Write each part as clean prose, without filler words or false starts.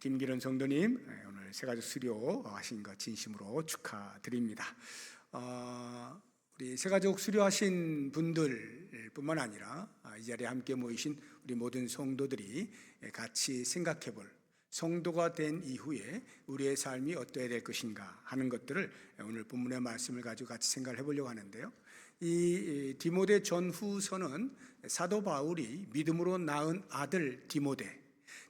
김기련 성도님 오늘 새가족 수료 하신 것 진심으로 축하드립니다. 우리 새가족 수료하신 분들뿐만 아니라 이 자리에 함께 모이신 우리 모든 성도들이 같이 생각해볼, 성도가 된 이후에 우리의 삶이 어떠해야 될 것인가 하는 것들을 오늘 본문의 말씀을 가지고 같이 생각을 해보려고 하는데요. 이 디모데 전후서는 사도 바울이 믿음으로 낳은 아들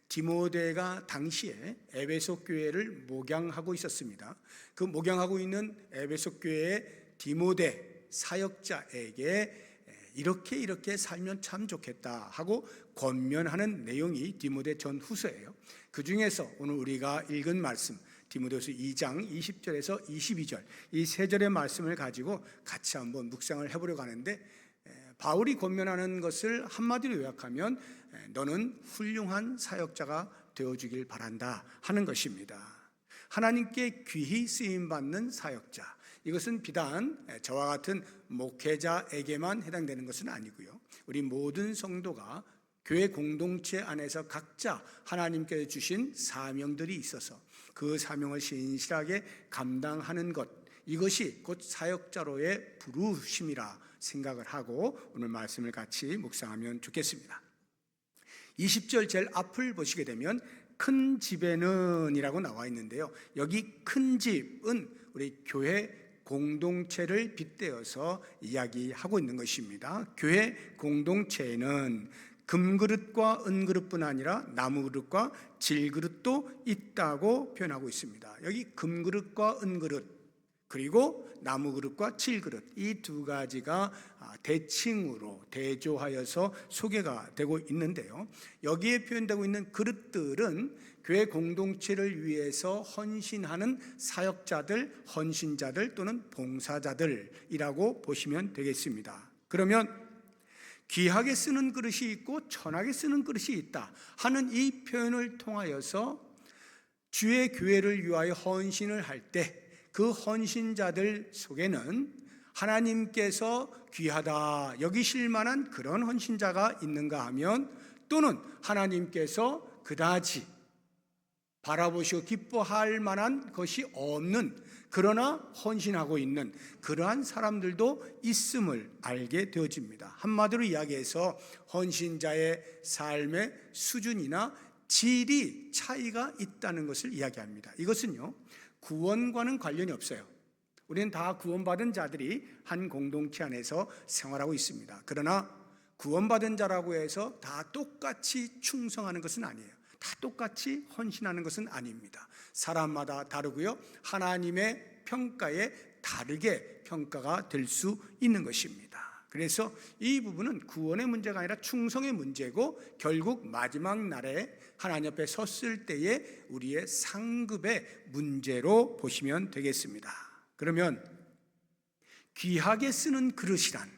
디모데가 당시에 에베소 교회를 목양하고 있었습니다. 그 목양하고 있는 에베소 교회의 디모데 사역자에게 이렇게 살면 참 좋겠다 하고 권면하는 내용이 디모데 전후서예요. 그 중에서 오늘 우리가 읽은 말씀 디모데후서 2장 20절에서 22절 이 세 절의 말씀을 가지고 같이 한번 묵상을 해보려고 하는데, 바울이 권면하는 것을 한마디로 요약하면 너는 훌륭한 사역자가 되어주길 바란다 하는 것입니다. 하나님께 귀히 쓰임받는 사역자, 이것은 비단 저와 같은 목회자에게만 해당되는 것은 아니고요, 우리 모든 성도가 교회 공동체 안에서 각자 하나님께서 주신 사명들이 있어서 그 사명을 신실하게 감당하는 것, 이것이 곧 사역자로의 부르심이라 생각을 하고 오늘 말씀을 같이 묵상하면 좋겠습니다. 20절 제일 앞을 보시게 되면 큰 집에는 이라고 나와 있는데요, 여기 큰 집은 우리 교회 공동체를 빗대어서 이야기하고 있는 것입니다. 교회 공동체에는 금그릇과 은그릇뿐 아니라 나무그릇과 질그릇도 있다고 표현하고 있습니다. 여기 금그릇과 은그릇 그리고 나무그릇과 질그릇, 이 두 가지가 대칭으로 대조하여서 소개가 되고 있는데요, 여기에 표현되고 있는 그릇들은 교회 공동체를 위해서 헌신하는 사역자들, 헌신자들 또는 봉사자들이라고 보시면 되겠습니다. 그러면 귀하게 쓰는 그릇이 있고 천하게 쓰는 그릇이 있다 하는 이 표현을 통하여서 주의 교회를 위하여 헌신을 할 때 그 헌신자들 속에는 하나님께서 귀하다 여기실 만한 그런 헌신자가 있는가 하면, 또는 하나님께서 그다지 바라보시고 기뻐할 만한 것이 없는 그러나 헌신하고 있는 그러한 사람들도 있음을 알게 되어집니다. 한마디로 이야기해서 헌신자의 삶의 수준이나 질이 차이가 있다는 것을 이야기합니다. 이것은요, 구원과는 관련이 없어요. 우리는 다 구원받은 자들이 한 공동체 안에서 생활하고 있습니다. 그러나 구원받은 자라고 해서 다 똑같이 충성하는 것은 아니에요. 다 똑같이 헌신하는 것은 아닙니다. 사람마다 다르고요, 하나님의 평가에 다르게 평가가 될 수 있는 것입니다. 그래서 이 부분은 구원의 문제가 아니라 충성의 문제고, 결국 마지막 날에 하나님 앞에 섰을 때의 우리의 상급의 문제로 보시면 되겠습니다. 그러면 귀하게 쓰는 그릇이란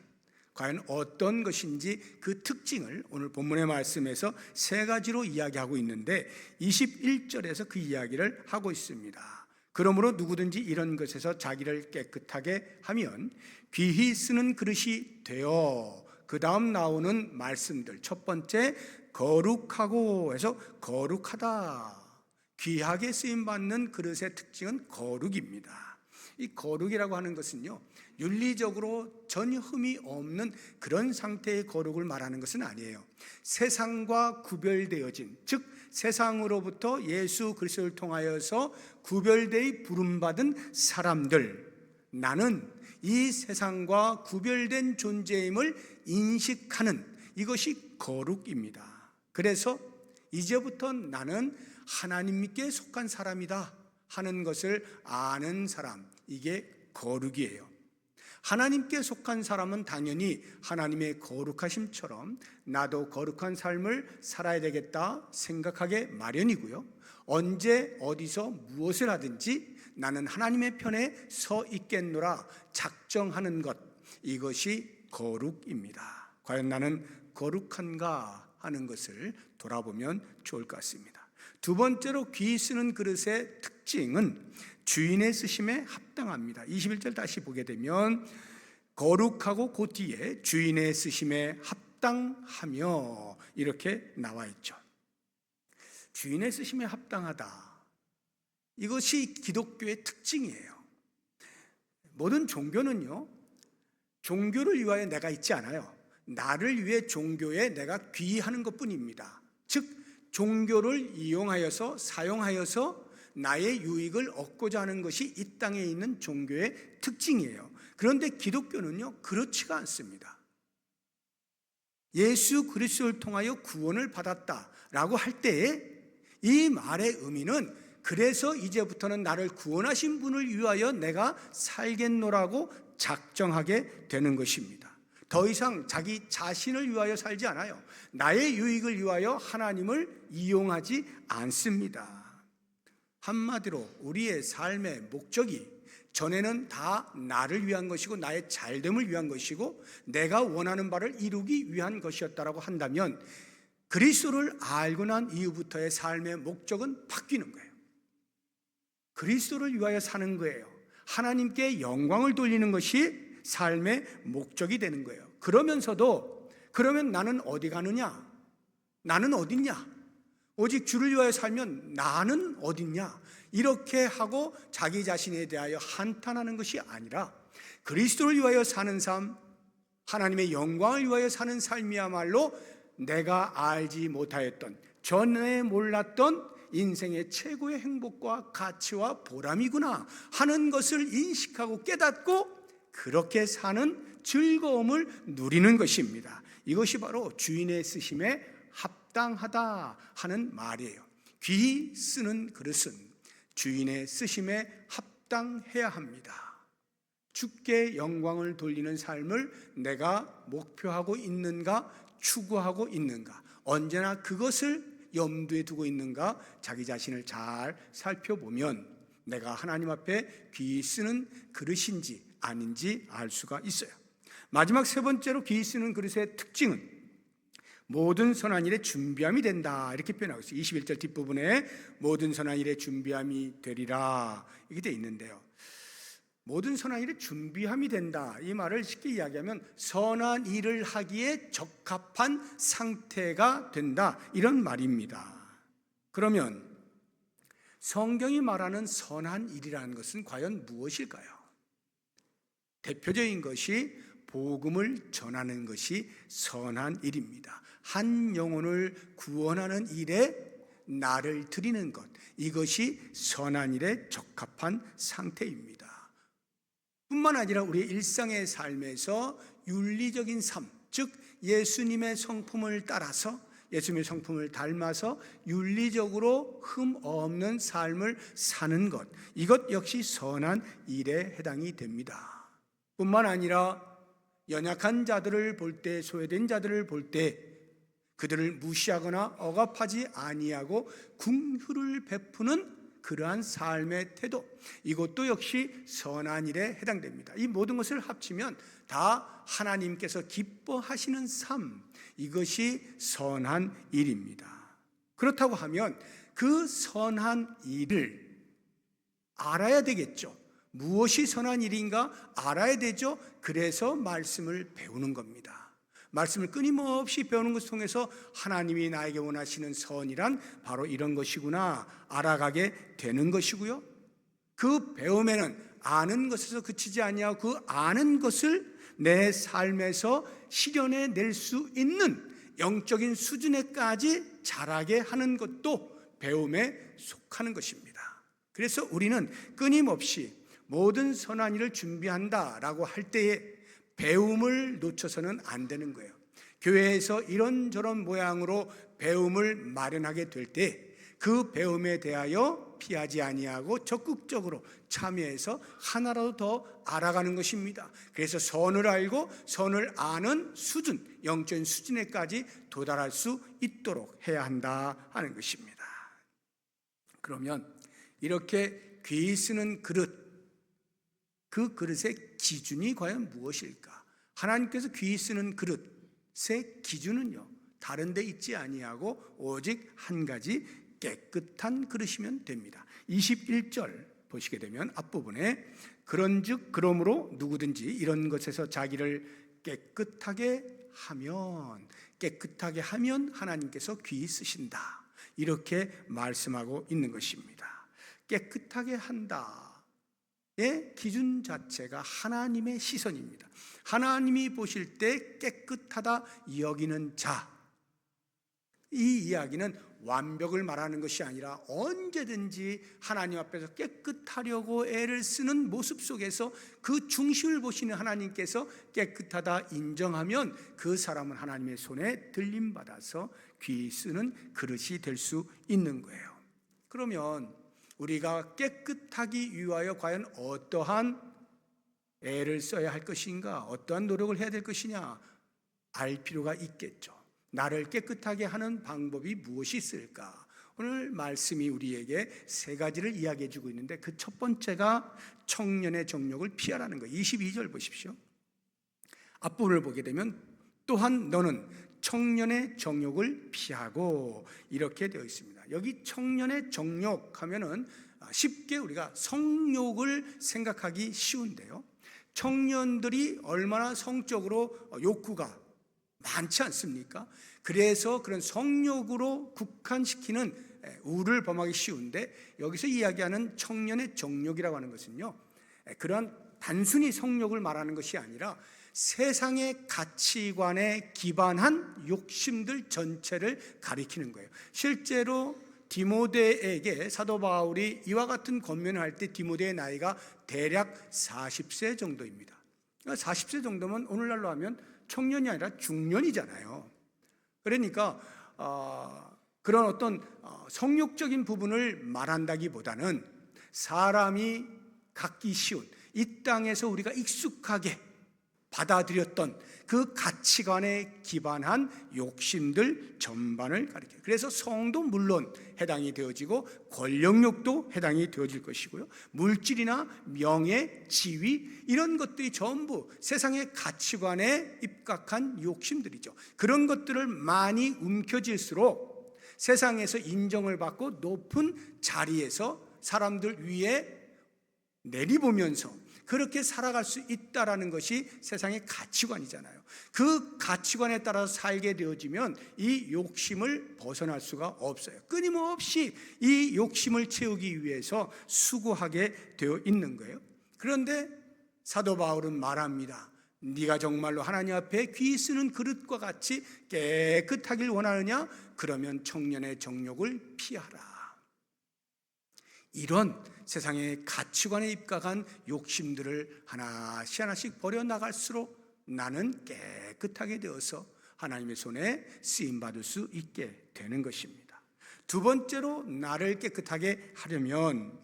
과연 어떤 것인지 그 특징을 오늘 본문의 말씀에서 세 가지로 이야기하고 있는데, 21절에서 그 이야기를 하고 있습니다. 그러므로 누구든지 이런 것에서 자기를 깨끗하게 하면 귀히 쓰는 그릇이 되어, 그 다음 나오는 말씀들, 첫 번째 거룩하고 해서 거룩하다. 귀하게 쓰임받는 그릇의 특징은 거룩입니다. 이 거룩이라고 하는 것은요, 윤리적으로 전혀 흠이 없는 그런 상태의 거룩을 말하는 것은 아니에요. 세상과 구별되어진, 즉 세상으로부터 예수 그리스도를 통하여서 구별되어 부름받은 사람들, 나는 이 세상과 구별된 존재임을 인식하는 이것이 거룩입니다. 그래서 이제부터 나는 하나님께 속한 사람이다 하는 것을 아는 사람, 이게 거룩이에요. 하나님께 속한 사람은 당연히 하나님의 거룩하심처럼 나도 거룩한 삶을 살아야 되겠다 생각하게 마련이고요, 언제 어디서 무엇을 하든지 나는 하나님의 편에 서 있겠노라 작정하는 것, 이것이 거룩입니다. 과연 나는 거룩한가 하는 것을 돌아보면 좋을 것 같습니다. 두 번째로 귀히 쓰는 그릇의 특징은 주인의 쓰심에 합당합니다. 21절 다시 보게 되면 거룩하고 그 뒤에 주인의 쓰심에 합당하며 이렇게 나와 있죠. 주인의 쓰심에 합당하다. 이것이 기독교의 특징이에요. 모든 종교는요, 종교를 위하여 내가 있지 않아요. 나를 위해 종교에 내가 귀의하는 것뿐입니다. 즉 종교를 이용하여서 사용하여서 나의 유익을 얻고자 하는 것이 이 땅에 있는 종교의 특징이에요. 그런데 기독교는요, 그렇지가 않습니다. 예수 그리스도를 통하여 구원을 받았다라고 할 때에 이 말의 의미는 그래서 이제부터는 나를 구원하신 분을 위하여 내가 살겠노라고 작정하게 되는 것입니다. 더 이상 자기 자신을 위하여 살지 않아요. 나의 유익을 위하여 하나님을 이용하지 않습니다. 한마디로 우리의 삶의 목적이 전에는 다 나를 위한 것이고 나의 잘됨을 위한 것이고 내가 원하는 바를 이루기 위한 것이었다라고 한다면 그리스도를 알고 난 이후부터의 삶의 목적은 바뀌는 거예요. 그리스도를 위하여 사는 거예요. 하나님께 영광을 돌리는 것이 삶의 목적이 되는 거예요. 그러면서도 그러면 나는 어디 가느냐? 나는 어딨냐? 오직 주를 위하여 살면 나는 어딨냐? 이렇게 하고 자기 자신에 대하여 한탄하는 것이 아니라 그리스도를 위하여 사는 삶, 하나님의 영광을 위하여 사는 삶이야말로 내가 알지 못하였던, 전에 몰랐던 인생의 최고의 행복과 가치와 보람이구나 하는 것을 인식하고 깨닫고 그렇게 사는 즐거움을 누리는 것입니다. 이것이 바로 주인의 쓰심에 합당하다 하는 말이에요. 귀히 쓰는 그릇은 주인의 쓰심에 합당해야 합니다. 주께 영광을 돌리는 삶을 내가 목표하고 있는가, 추구하고 있는가, 언제나 그것을 염두에 두고 있는가, 자기 자신을 잘 살펴보면 내가 하나님 앞에 귀히 쓰는 그릇인지 아닌지 알 수가 있어요. 마지막 세 번째로 귀히 쓰는 그릇의 특징은 모든 선한 일에 준비함이 된다, 이렇게 표현하고 있어요. 21절 뒷부분에 모든 선한 일에 준비함이 되리라 이렇게 되어 있는데요, 모든 선한 일에 준비함이 된다, 이 말을 쉽게 이야기하면 선한 일을 하기에 적합한 상태가 된다, 이런 말입니다. 그러면 성경이 말하는 선한 일이라는 것은 과연 무엇일까요? 대표적인 것이 복음을 전하는 것이 선한 일입니다. 한 영혼을 구원하는 일에 나를 드리는 것, 이것이 선한 일에 적합한 상태입니다. 뿐만 아니라 우리의 일상의 삶에서 윤리적인 삶, 즉 예수님의 성품을 따라서, 예수님의 성품을 닮아서 윤리적으로 흠 없는 삶을 사는 것, 이것 역시 선한 일에 해당이 됩니다. 뿐만 아니라 연약한 자들을 볼 때, 소외된 자들을 볼 때 그들을 무시하거나 억압하지 아니하고 긍휼을 베푸는 그러한 삶의 태도, 이것도 역시 선한 일에 해당됩니다. 이 모든 것을 합치면 다 하나님께서 기뻐하시는 삶, 이것이 선한 일입니다. 그렇다고 하면 그 선한 일을 알아야 되겠죠. 무엇이 선한 일인가 알아야 되죠. 그래서 말씀을 배우는 겁니다. 말씀을 끊임없이 배우는 것을 통해서 하나님이 나에게 원하시는 선이란 바로 이런 것이구나 알아가게 되는 것이고요, 그 배움에는 아는 것에서 그치지 아니하고 그 아는 것을 내 삶에서 실현해 낼 수 있는 영적인 수준에까지 자라게 하는 것도 배움에 속하는 것입니다. 그래서 우리는 끊임없이 모든 선한 일을 준비한다라고 할 때에 배움을 놓쳐서는 안 되는 거예요. 교회에서 이런저런 모양으로 배움을 마련하게 될 때 그 배움에 대하여 피하지 아니하고 적극적으로 참여해서 하나라도 더 알아가는 것입니다. 그래서 선을 알고 선을 아는 수준, 영적인 수준에까지 도달할 수 있도록 해야 한다 하는 것입니다. 그러면 이렇게 귀히 쓰는 그릇, 그 그릇의 기준이 과연 무엇일까? 하나님께서 귀히 쓰는 그릇의 기준은요, 다른 데 있지 아니하고 오직 한 가지 깨끗한 그릇이면 됩니다. 21절 보시게 되면 앞부분에 그런즉 그러므로 누구든지 이런 것에서 자기를 깨끗하게 하면 하나님께서 귀히 쓰신다, 이렇게 말씀하고 있는 것입니다. 깨끗하게 한다의 기준 자체가 하나님의 시선입니다. 하나님이 보실 때 깨끗하다 여기는 자, 이 이야기는 완벽을 말하는 것이 아니라 언제든지 하나님 앞에서 깨끗하려고 애를 쓰는 모습 속에서 그 중심을 보시는 하나님께서 깨끗하다 인정하면 그 사람은 하나님의 손에 들림받아서 귀 쓰는 그릇이 될 수 있는 거예요. 그러면 우리가 깨끗하기 위하여 과연 어떠한 애를 써야 할 것인가, 어떠한 노력을 해야 될 것이냐 알 필요가 있겠죠. 나를 깨끗하게 하는 방법이 무엇이 있을까? 오늘 말씀이 우리에게 세 가지를 이야기해 주고 있는데 그 첫 번째가 청년의 정욕을 피하라는 거예요. 22절 보십시오. 앞부분을 보게 되면 또한 너는 청년의 정욕을 피하고 이렇게 되어 있습니다. 여기 청년의 정욕 하면은 쉽게 우리가 성욕을 생각하기 쉬운데요, 청년들이 얼마나 성적으로 욕구가 많지 않습니까? 그래서 그런 성욕으로 국한시키는 우를 범하기 쉬운데, 여기서 이야기하는 청년의 정욕이라고 하는 것은요, 그러한 단순히 성욕을 말하는 것이 아니라 세상의 가치관에 기반한 욕심들 전체를 가리키는 거예요. 실제로 디모데에게 사도 바울이 이와 같은 권면을 할 때 디모데의 나이가 대략 40세 정도입니다. 40세 정도면 오늘날로 하면 청년이 아니라 중년이잖아요. 그러니까 그런 어떤 성욕적인 부분을 말한다기보다는 사람이 갖기 쉬운 이 땅에서 우리가 익숙하게 받아들였던 그 가치관에 기반한 욕심들 전반을 가리켜요. 그래서 성도 물론 해당이 되어지고 권력욕도 해당이 되어질 것이고요, 물질이나 명예, 지위 이런 것들이 전부 세상의 가치관에 입각한 욕심들이죠. 그런 것들을 많이 움켜쥘수록 세상에서 인정을 받고 높은 자리에서 사람들 위에 내리보면서 그렇게 살아갈 수 있다라는 것이 세상의 가치관이잖아요. 그 가치관에 따라서 살게 되어지면 이 욕심을 벗어날 수가 없어요. 끊임없이 이 욕심을 채우기 위해서 수고하게 되어 있는 거예요. 그런데 사도 바울은 말합니다. 네가 정말로 하나님 앞에 귀 쓰는 그릇과 같이 깨끗하길 원하느냐? 그러면 청년의 정욕을 피하라. 이런 세상의 가치관에 입각한 욕심들을 하나씩 버려나갈수록 나는 깨끗하게 되어서 하나님의 손에 쓰임받을 수 있게 되는 것입니다. 두 번째로 나를 깨끗하게 하려면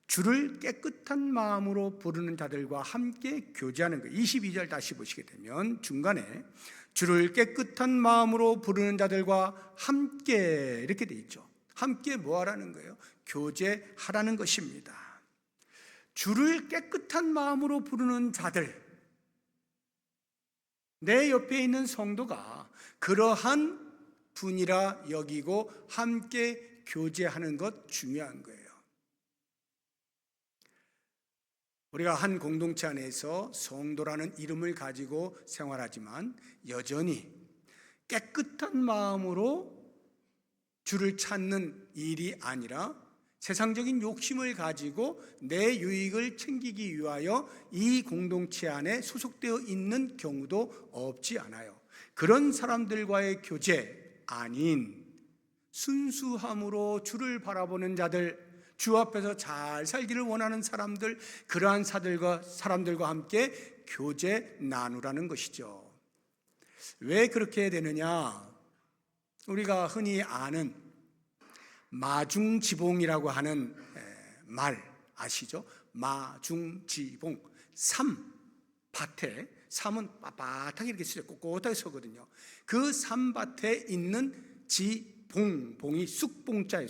주를 깨끗한 마음으로 부르는 자들과 함께 교제하는 거예요. 22절 다시 보시게 되면 중간에 주를 깨끗한 마음으로 부르는 자들과 함께 이렇게 돼 있죠. 함께 뭐 하라는 거예요? 교제하라는 것입니다. 주를 깨끗한 마음으로 부르는 자들, 내 옆에 있는 성도가 그러한 분이라 여기고 함께 교제하는 것 중요한 거예요. 우리가 한 공동체 안에서 성도라는 이름을 가지고 생활하지만 여전히 깨끗한 마음으로 주를 찾는 일이 아니라 세상적인 욕심을 가지고 내 유익을 챙기기 위하여 이 공동체 안에 소속되어 있는 경우도 없지 않아요. 그런 사람들과의 교제 아닌 순수함으로 주를 바라보는 자들, 주 앞에서 잘 살기를 원하는 사람들, 그러한 사람들과 함께 교제 나누라는 것이죠. 왜 그렇게 되느냐? 우리가 흔히 아는 마중지봉이라고 하는 말 아시죠? 마중지봉, 삼밭에, 삼은 빳빳하게 이렇게 꼿꼿하게 서거든요. 그 삼밭에 있는 지봉, 봉이 쑥봉자예요.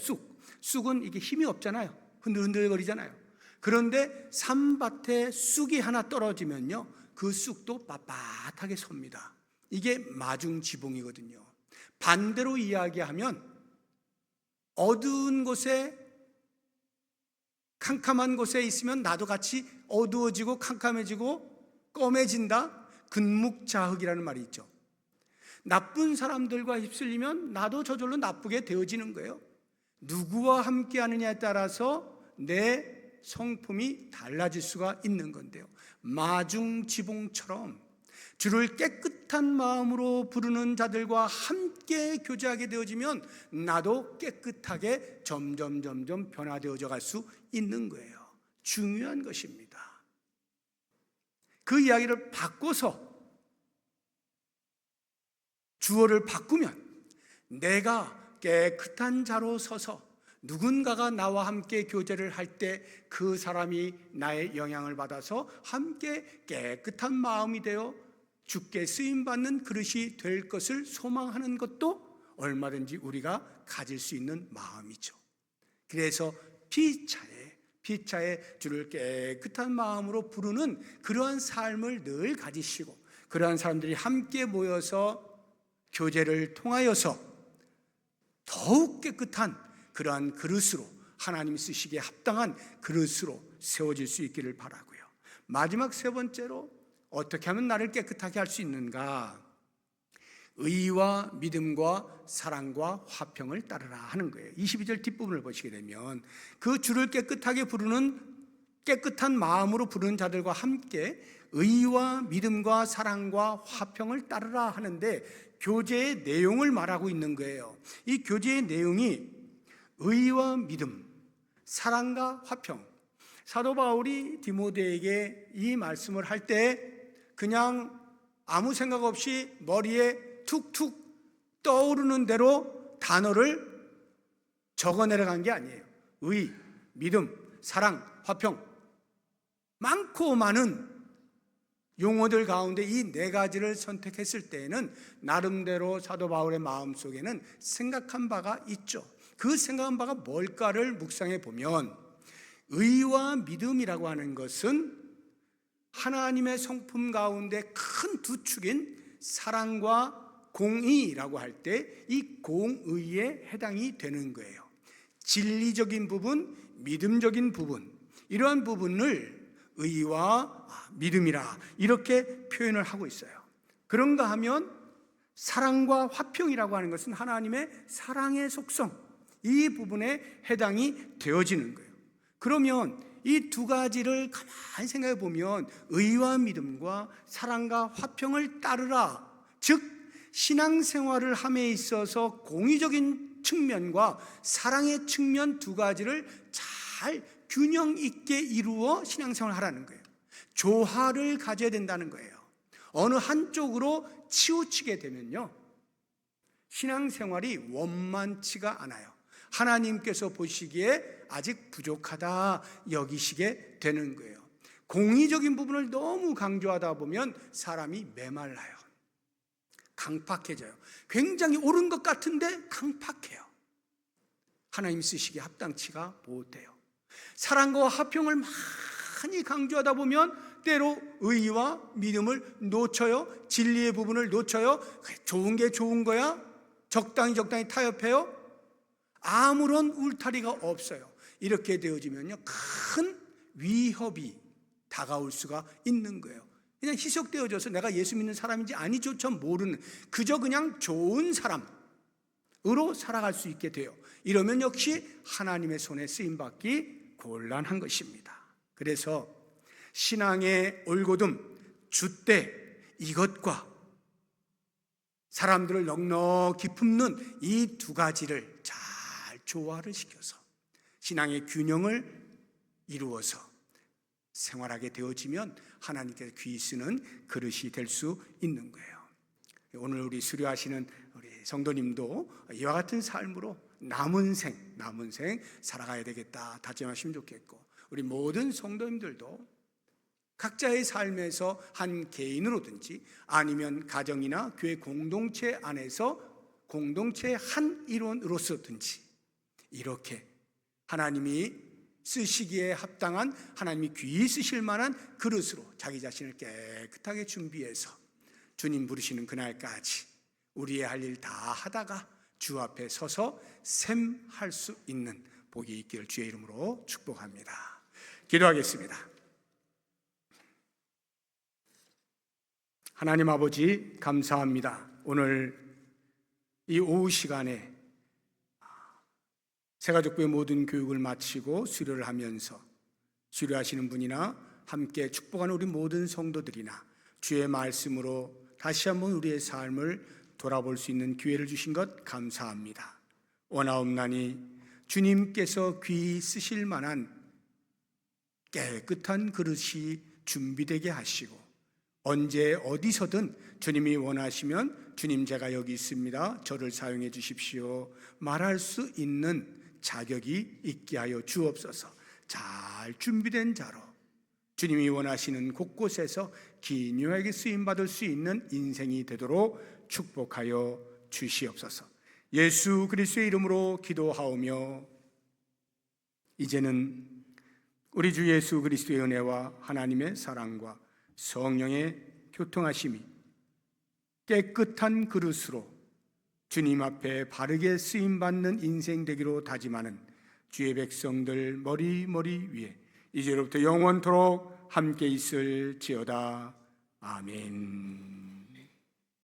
쑥은 이게 힘이 없잖아요. 흔들흔들거리잖아요. 그런데 삼밭에 쑥이 하나 떨어지면요, 그 쑥도 빳빳하게 섭니다. 이게 마중지봉이거든요. 반대로 이야기하면 어두운 곳에, 캄캄한 곳에 있으면 나도 같이 어두워지고 캄캄해지고 검해진다. 근묵자흑이라는 말이 있죠. 나쁜 사람들과 휩쓸리면 나도 저절로 나쁘게 되어지는 거예요. 누구와 함께 하느냐에 따라서 내 성품이 달라질 수가 있는 건데요. 마중지봉처럼 주를 깨끗한 마음으로 부르는 자들과 함께 교제하게 되어지면 나도 깨끗하게 점점 변화되어져 갈 수 있는 거예요. 중요한 것입니다. 그 이야기를 바꿔서 주어를 바꾸면 내가 깨끗한 자로 서서 누군가가 나와 함께 교제를 할 때 그 사람이 나의 영향을 받아서 함께 깨끗한 마음이 되어 주께 쓰임받는 그릇이 될 것을 소망하는 것도 얼마든지 우리가 가질 수 있는 마음이죠. 그래서 피차에 주를 깨끗한 마음으로 부르는 그러한 삶을 늘 가지시고, 그러한 사람들이 함께 모여서 교제를 통하여서 더욱 깨끗한 그러한 그릇으로, 하나님 쓰시기에 합당한 그릇으로 세워질 수 있기를 바라고요. 마지막 세 번째로 어떻게 하면 나를 깨끗하게 할 수 있는가? 의와 믿음과 사랑과 화평을 따르라 하는 거예요. 22절 뒷부분을 보시게 되면 그 주를 깨끗하게 부르는, 깨끗한 마음으로 부르는 자들과 함께 의와 믿음과 사랑과 화평을 따르라 하는데 교제의 내용을 말하고 있는 거예요. 이 교제의 내용이 의와 믿음, 사랑과 화평. 사도 바울이 디모데에게 이 말씀을 할 때 그냥 아무 생각 없이 머리에 툭툭 떠오르는 대로 단어를 적어 내려간 게 아니에요. 의, 믿음, 사랑, 화평, 많고 많은 용어들 가운데 이 네 가지를 선택했을 때에는 나름대로 사도 바울의 마음속에는 생각한 바가 있죠. 그 생각한 바가 뭘까를 묵상해 보면 의와 믿음이라고 하는 것은 하나님의 성품 가운데 큰 두 축인 사랑과 공의라고 할 때 이 공의에 해당이 되는 거예요. 진리적인 부분, 믿음적인 부분, 이러한 부분을 의와 믿음이라 이렇게 표현을 하고 있어요. 그런가 하면 사랑과 화평이라고 하는 것은 하나님의 사랑의 속성, 이 부분에 해당이 되어지는 거예요. 그러면 이 두 가지를 가만히 생각해 보면 의와 믿음과 사랑과 화평을 따르라, 즉 신앙생활을 함에 있어서 공의적인 측면과 사랑의 측면 두 가지를 잘 균형 있게 이루어 신앙생활을 하라는 거예요. 조화를 가져야 된다는 거예요. 어느 한쪽으로 치우치게 되면요, 신앙생활이 원만치가 않아요. 하나님께서 보시기에 아직 부족하다 여기시게 되는 거예요. 공의적인 부분을 너무 강조하다 보면 사람이 메말라요. 강팍해져요. 굉장히 옳은 것 같은데 강팍해요. 하나님 쓰시기에 합당치가 못해요. 사랑과 화평을 많이 강조하다 보면 때로 의와 믿음을 놓쳐요. 진리의 부분을 놓쳐요. 좋은 게 좋은 거야? 적당히 타협해요. 아무런 울타리가 없어요. 이렇게 되어지면요, 큰 위협이 다가올 수가 있는 거예요. 그냥 희석되어져서 내가 예수 믿는 사람인지 아니조차 모르는, 그저 그냥 좋은 사람으로 살아갈 수 있게 돼요. 이러면 역시 하나님의 손에 쓰임받기 곤란한 것입니다. 그래서 신앙의 올곧음, 줏대, 이것과 사람들을 넉넉히 품는 이 두 가지를 잘 조화를 시켜서 신앙의 균형을 이루어서 생활하게 되어지면 하나님께서 귀히 쓰는 그릇이 될 수 있는 거예요. 오늘 우리 수료하시는 우리 성도님도 이와 같은 삶으로 남은 생 살아가야 되겠다 다짐하시면 좋겠고, 우리 모든 성도님들도 각자의 삶에서 한 개인으로든지 아니면 가정이나 교회 공동체 안에서 공동체의 한 일원으로서든지 이렇게 하나님이 쓰시기에 합당한, 하나님이 귀히 쓰실 만한 그릇으로 자기 자신을 깨끗하게 준비해서 주님 부르시는 그날까지 우리의 할 일 다 하다가 주 앞에 서서 샘할 수 있는 복이 있기를 주의 이름으로 축복합니다. 기도하겠습니다. 하나님 아버지, 감사합니다. 오늘 이 오후 시간에 새가족부의 모든 교육을 마치고 수료를 하면서 수료하시는 분이나 함께 축복하는 우리 모든 성도들이나 주의 말씀으로 다시 한번 우리의 삶을 돌아볼 수 있는 기회를 주신 것 감사합니다. 원하옵나니 주님께서 귀히 쓰실 만한 깨끗한 그릇이 준비되게 하시고 언제 어디서든 주님이 원하시면 주님 제가 여기 있습니다, 저를 사용해 주십시오 말할 수 있는 자격이 있게 하여 주옵소서. 잘 준비된 자로 주님이 원하시는 곳곳에서 기묘하게 쓰임받을 수 있는 인생이 되도록 축복하여 주시옵소서. 예수 그리스도의 이름으로 기도하오며 이제는 우리 주 예수 그리스도의 은혜와 하나님의 사랑과 성령의 교통하심이 깨끗한 그릇으로 주님 앞에 바르게 쓰임받는 인생 되기로 다짐하는 주의 백성들 머리 위에 이제로부터 영원토록 함께 있을지어다. 아멘.